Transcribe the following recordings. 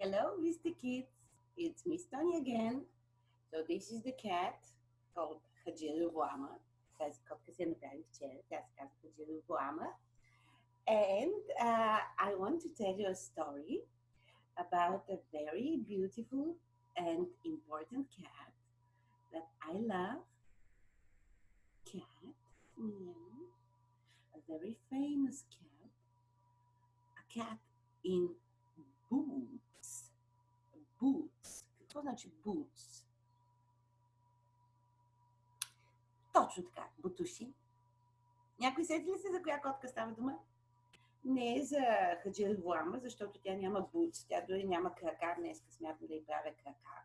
Hello, Mr. Kids. It's Ms Toni again. So this is the cat called Хаджирувама. Тази котка се направи вчера. Тя се казва Хаджирувама. And I want to tell you a story about a very beautiful and important cat that I love. Cat, a very famous cat. A cat in boots. Boots. Какво значи boots? Точно така, бутуши. Някой сети ли се за коя котка става дума? Не е за Хаджирувама, защото тя няма boots, тя дори няма крака, днеска смятам да й правя крака.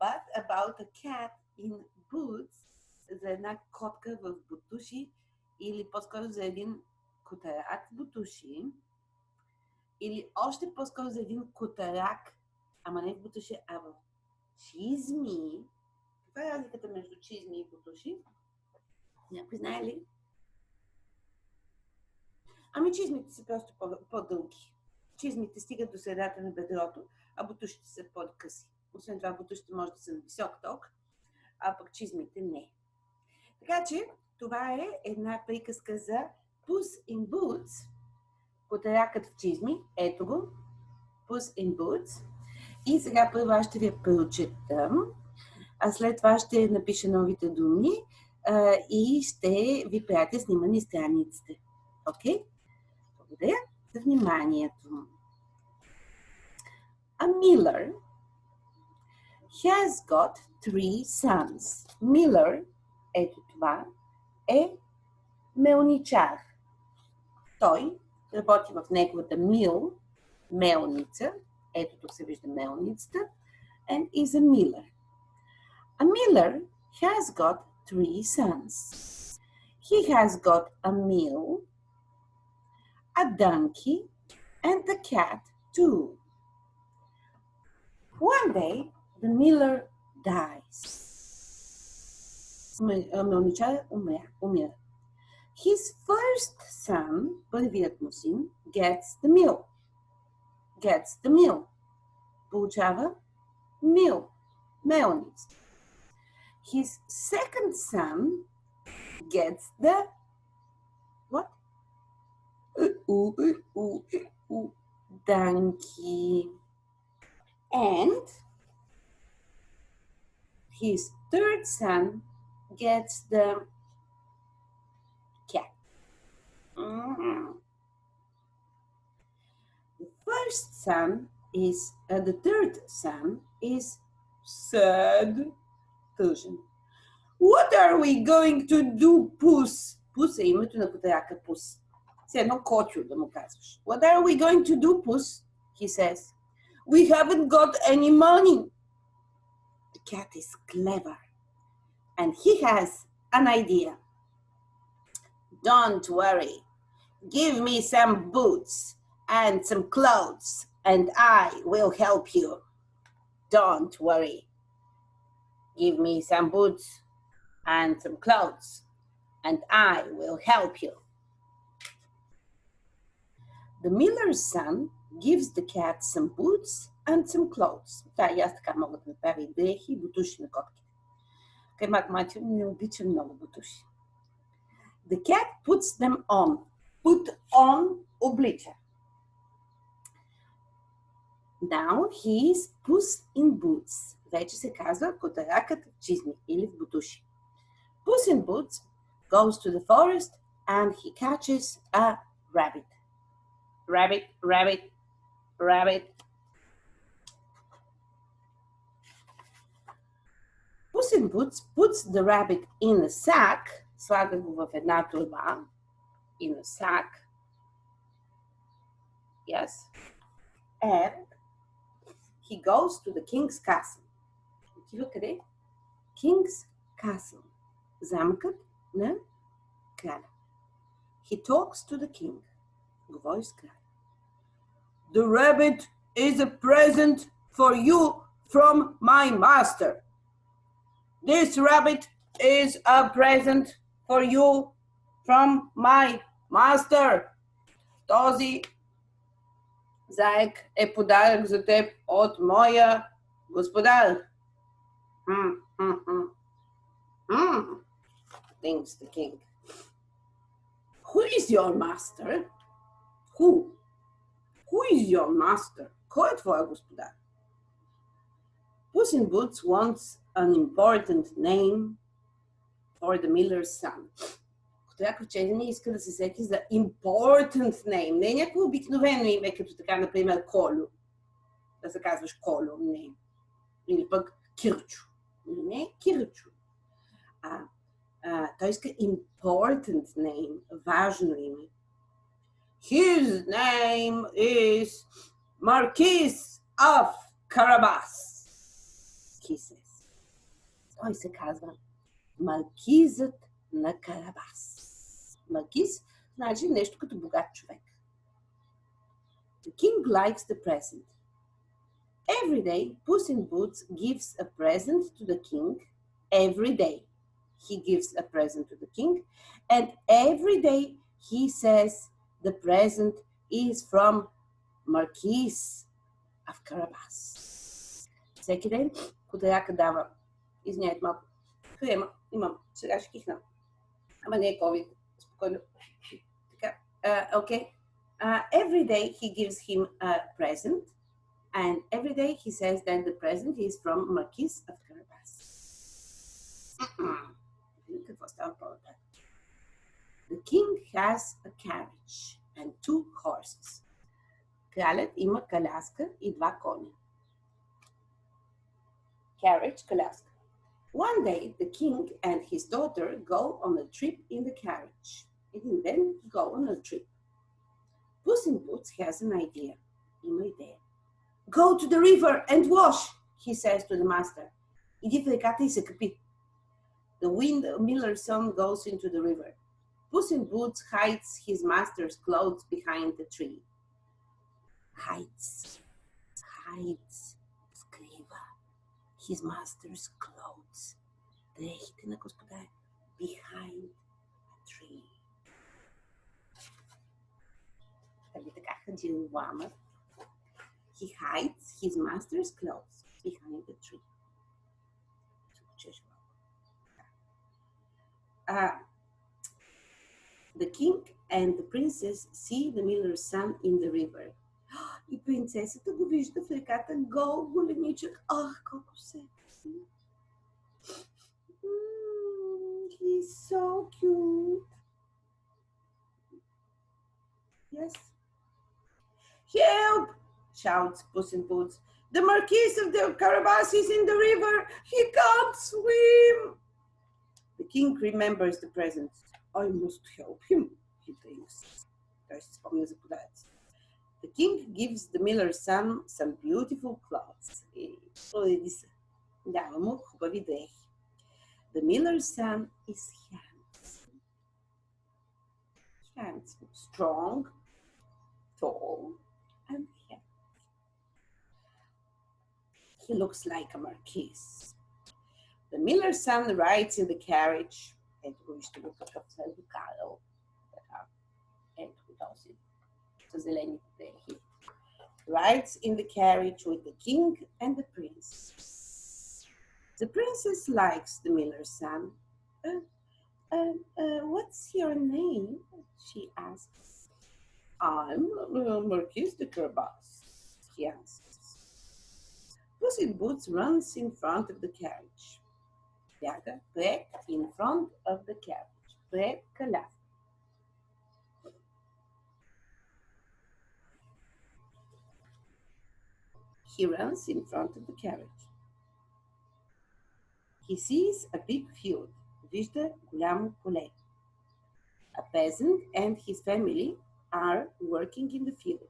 But about a cat in boots, за една котка в бутуши, или по-скоро за един котарак в бутуши, или още по-скоро за един котарак, ама не в бутуши, а в чизми. Каква е разликата между чизми и бутуши? Някой знае ли? Ами чизмите са просто по-дълги. Чизмите стигат до средата на бедрото, а бутушите са по-къси. Освен това, бутушите може да са на висок ток, а пък чизмите не. Така че, това е една приказка за Puss in Boots, котаракът в чизми. Ето го, Puss in Boots. И сега първо аз ще ви я прочета, а след това ще напиша новите думи и ще ви пратя снимани страниците. Окей? Благодаря за вниманието. A miller has got 3 sons. Miller, ето това, е мелничар. Той работи в неговата мелница. Ето тук се вижда мелницата. And is a miller. A miller has got 3 sons. He has got a mill, a donkey, and a cat too. One day, the miller dies. Мелничар умира. His first son, първият му син, gets the mill. Получава мелница. His second son gets the what? Donkey. And his third son gets the cat. The third son is sad. Тъжен. What are we going to do, Puss? Puss е името на котарака Puss. Все едно котю да му казваш. What are we going to do, Puss? He says. We haven't got any money. The cat is clever. And he has an idea. Don't worry. Give me some boots and some clothes, and I will help you. Don't worry. Give me some boots and some clothes, and I will help you. The miller's son gives the cat some boots and some clothes. Да, и аз така мога да направя и дрехи и бутуши на котките. Каймак майче не обича много бутуши. The cat puts them on. Put on облича. Now he is Puss in Boots. Вече се казва котаракът в чизми или в бутуши. Puss in Boots goes to the forest and he catches a rabbit. Rabbit, rabbit, rabbit. Puss in Boots puts the rabbit in a sack. Слага го в една турба. In a sack. Yes. And he goes to the king's castle. Отива къде? King's castle. Замкът на краля. He talks to the king. Говори с краля. The rabbit is a present for you from my master. This rabbit is a present for you from my master. Този Заек е подарък за теб от моя господар. Thinks the king. Who is your master? Who? Who is your master? Кой е твоя господар? Puss in Boots wants an important name for the miller's son. Трябва че не иска да се сети за important name. Не е някакво обикновено име, като така, например, Колю. Да се казваш Колю, не. Или пък Кирчо. Не, Кирчо. Той иска important name, важно име. His name is Marquis of Carabas, he says. Той се казва Маркизът на Карабас. Маркиз значи нещо като богат човек. The king likes the present. Every day, Puss in Boots gives a present to the king. Every day, he gives a present to the king. And every day, he says the present is from Marquis of Carabas. Всеки ден, Кудряка дава. Извинявайте малко. Крема имам. Сега ще кихна. Ама не е COVID. Спокойно. Така. Okay. Every day he gives him a present. And every day he says that the present is from Marquis of Carabas. Какво става по-нататък? The king has a carriage and 2 horses. Кралят има коляска и 2 коня. Carriage, коляска. One day, the king and his daughter go on a trip in the carriage. Един ден go on a trip. Puss in Boots has an idea. Има идея. Go to the river and wash, he says to the master. Иди в реката и се къпи. The miller's son goes into the river. Puss in Boots hides his master's clothes behind the tree. Hides, скрива his master's clothes. Дрехите на господаря behind a tree. Нали така ходил Вамър? He hides his master's clothes behind the tree. The king and the princess see the miller's son in the river. И принцесата го вижда в реката гол, голеничък. Ах, колко секси! He's so cute. Yes. Help! Shouts Puss in Boots. The Marquis of the Carabas is in the river. He can't swim. The king remembers the present. I must help him, he thinks. Той се спомня за подаръци. The king gives the miller's son some beautiful clothes. Уреди се. Дава му хубави дрехи. The miller's son is handsome, strong, tall, and handsome. He looks like a marquis. The miller's son rides in the carriage. Ето го вижте го какъв се е докарал. Ето го този с зелените дрехи. Rides in the carriage with the king and the prince. The princess likes the miller's son. What's your name? She asks. I'm Marquis de Carabas, he answers. Puss in Boots runs in front of the carriage. Бяга пред in front of the carriage. Пред коляска. He runs in front of the carriage. He sees a big field. Вижда голямо поле. A peasant and his family are working in the field.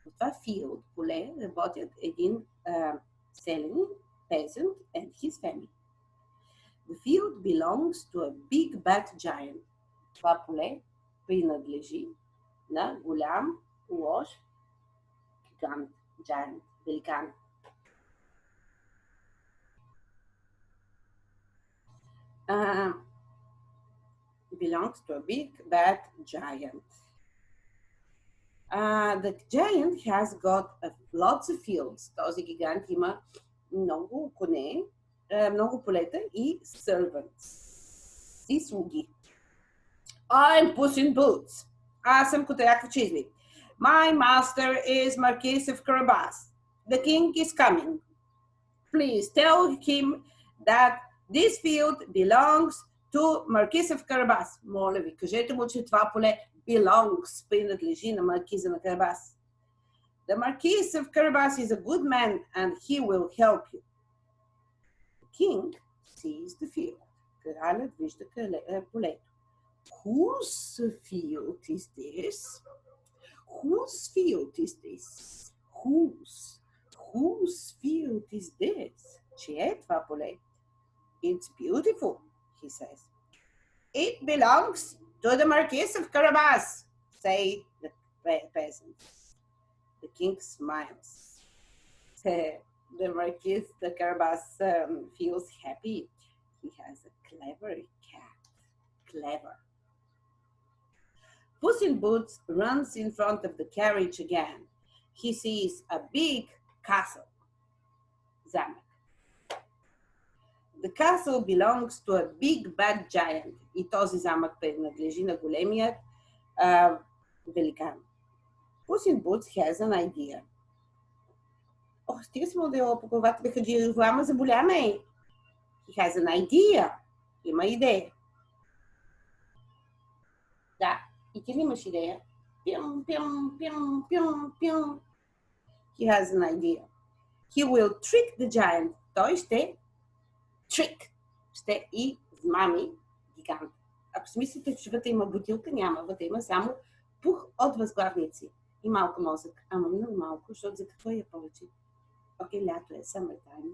В това field, поле, работят един селянин, peasant and his family. The field belongs to a big bad giant. Това поле принадлежи на голям, лош гигант, giant, великан. Belongs to a big bad giant. The giant has got lots of fields. Този гигант има много коне, много полета и servants. И слуги. I'm Puss in Boots. Аз съм котарак в чизми. My master is Marquis of Carabas. The king is coming. Please tell him that this field belongs to Marquis of Carabas. Моля ви, кажете му, че това поле belongs, принадлежи на маркиза на Карабас. The Marquis of Carabas is a good man and he will help you. The king sees the field. Кралят вижда полето. Whose field is this? Whose field is this? Whose field is this? Чие е това поле? It's beautiful, he says. It belongs to the Marquis of Carabas, say the peasants. The king smiles. The Marquis of Carabas feels happy. He has a clever cat. Clever. Puss in Boots runs in front of the carriage again. He sees a big castle. Замък. The castle belongs to a big bad giant. И този замък принадлежи на големият великан. Puss in Boots has an idea. Стига съм ударила по главата на Хаджи Влама, заболя ме. He has an idea. Има идея. Да, и ти ли имаш идея? Пим. He has an idea. He will trick the giant. Той ще ще измами гигант. Ако си мислите, че вътре има бутилка, няма. Вътре има само пух от възглавници и малко мозък. Ама много малко, защото за какво я повече? Окей, лято е, summertime.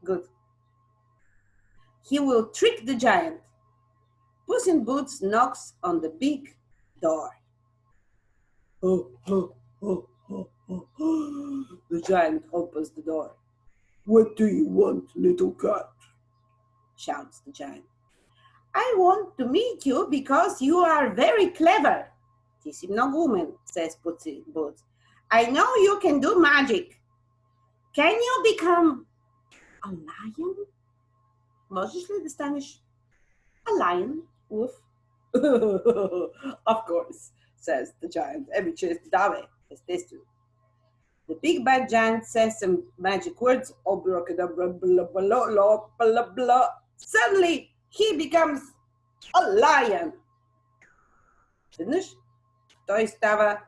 Good. He will trick the giant. Puss in Boots knocks on the big door. The giant opens the door. What do you want, little cat? Shouts the giant. I want to meet you because you are very clever. Ти си много умен, says Puss in Boots. I know you can do magic. Can you become a lion? Можеш ли да станеш a lion? Wolf? Of course, says the giant. Еми, че даве, естествено. The big bad giant says some magic words. Abracadabra, blah, blah, blah, blah, blah. Suddenly, he becomes a lion. Веднъж той става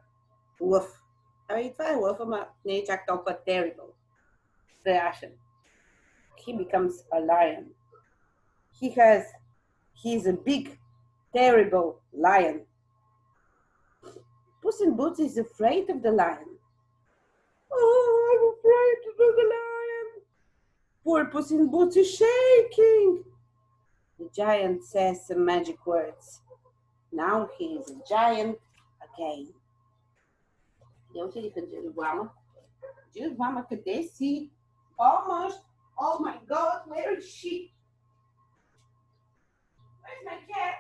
лъв. Ами това е лъв, ама не е чак толкова terrible. Страшен. He becomes a lion. He's a big, terrible lion. Puss in Boots is afraid of the lion. Oh, I'm afraid of the lion. Poor Puss in Boots is shaking. The giant says some magic words. Now he is a giant again. Къде отидиха Джерувама? Джерувама, къде си? Помощ! Oh my God, where is she? Where's my cat?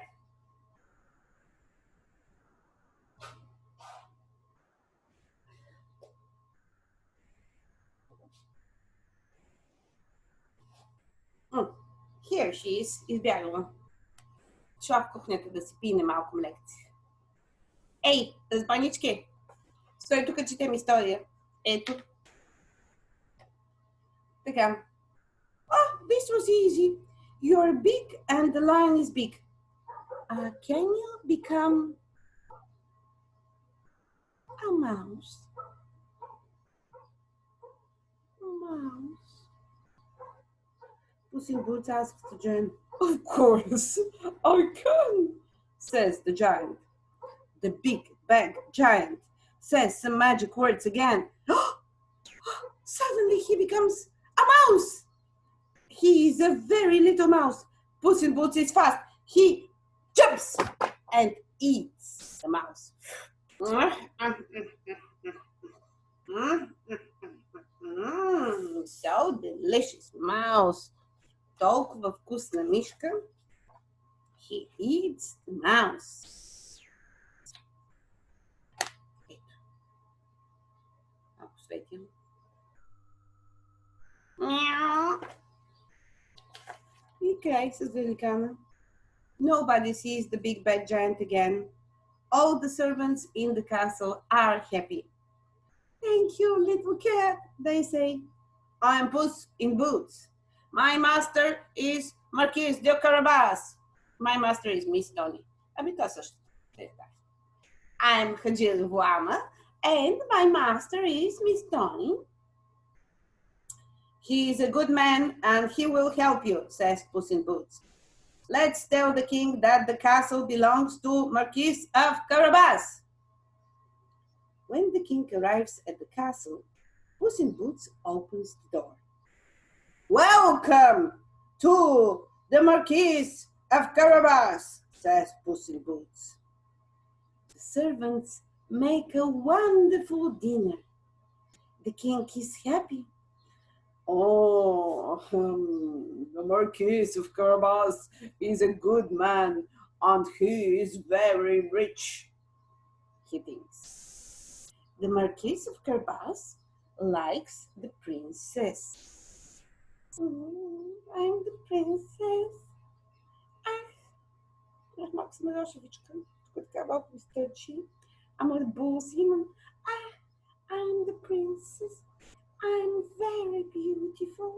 Here she is, избягала. Шла в кухнята да си пине малко млекце. Ей, разбойнички! Стой тук, четем история. Ето. Така. Oh, this was easy. You're big and the lion is big. Can you become a mouse? A mouse. Puss in Boots asks the giant. Of course, I can, says the giant. The big bad giant says some magic words again. Suddenly he becomes a mouse. He is a very little mouse. Puss in Boots is fast. He jumps and eats the mouse. So delicious mouse. Толкова вкусна мишка. He eats the mouse. посветим. Мяу. И край с великана. Nobody sees the big bad giant again. All the servants in the castle are happy. Thank you, little cat, they say. I am Puss in Boots. My master is Marquis de Carabas. My master is Ms Toni. I'm Hajil Wama, and my master is Ms Toni. He is a good man, and he will help you, says Puss in Boots. Let's tell the king that the castle belongs to Marquis of Carabas. When the king arrives at the castle, Puss in Boots opens the door. Welcome to the Marquis of Carabas, says Puss in Boots. The servants make a wonderful dinner. The king is happy. Oh, the Marquis of Carabas is a good man and he is very rich, he thinks. The Marquis of Carabas likes the princess. I'm the princess. I'm the princess. I'm very beautiful.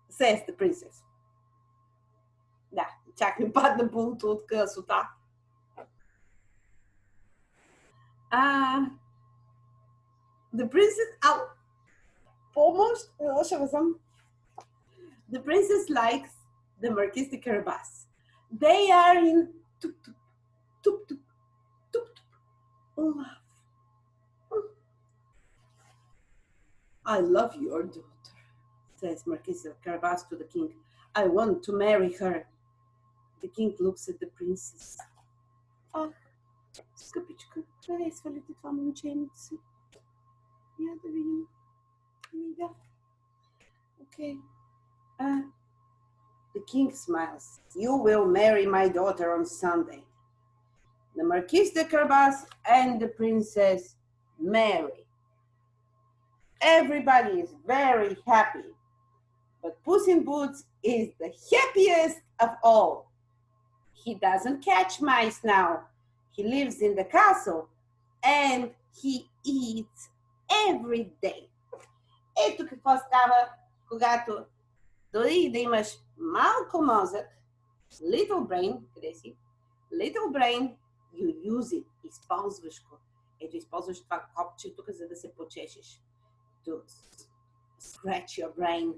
Says the princess. Да, чак ми падна булто от късота. The princess, помощ, the princess likes the Marquis de Carabas. They are in tuk tuk, tuk tuk, tuk tuk, love. I love your daughter, says Marquis of Carabas to the king. I want to marry her. The king looks at the princess. Скъпичка, харесва ли ти това момченце? Я да видим. Да. Okay. The king smiles. You will marry my daughter on Sunday. The Marquis de Carabas and the princess marry. Everybody is very happy, but Puss in Boots is the happiest of all. He doesn't catch mice now. He lives in the castle and he eats every day. Ето какво става, когато дори да имаш малко мозък, little brain, къде си? Little brain, you use it, използваш го. Ето използваш това копче тук, за да се почешеш. To scratch your brain.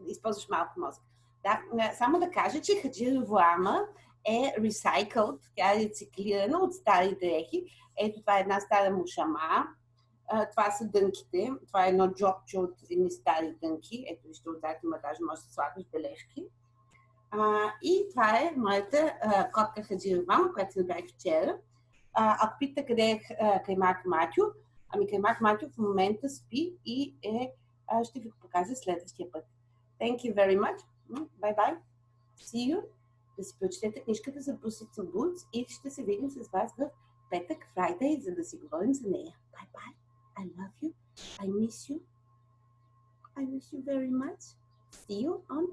Използваш малко мозък. Да, само да кажа, че хаджира влама е recycled, тя е рециклирана от стари дрехи. Ето това е една стара мушама. Това са дънките. Това е едно джобче от едни стари дънки. Ето вижте, отзад има даже може да слагаш бележки. И това е моята котка хаджира влама, която се направих вчера. Ако питате къде е Каймак Матю, ами Каймак Матю в момента спи и ще ви го покажа следващия път. Thank you very much. Bye bye. See you. Да си прочетете книжката за Puss in Boots и ще се видим с вас в петък, Friday, за да си говорим за нея. Bye bye. I love you. I miss you. I miss you very much. See you on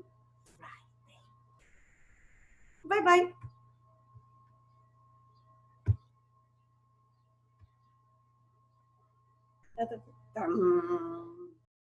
Friday. Bye bye. Ta-ta-ta-ta.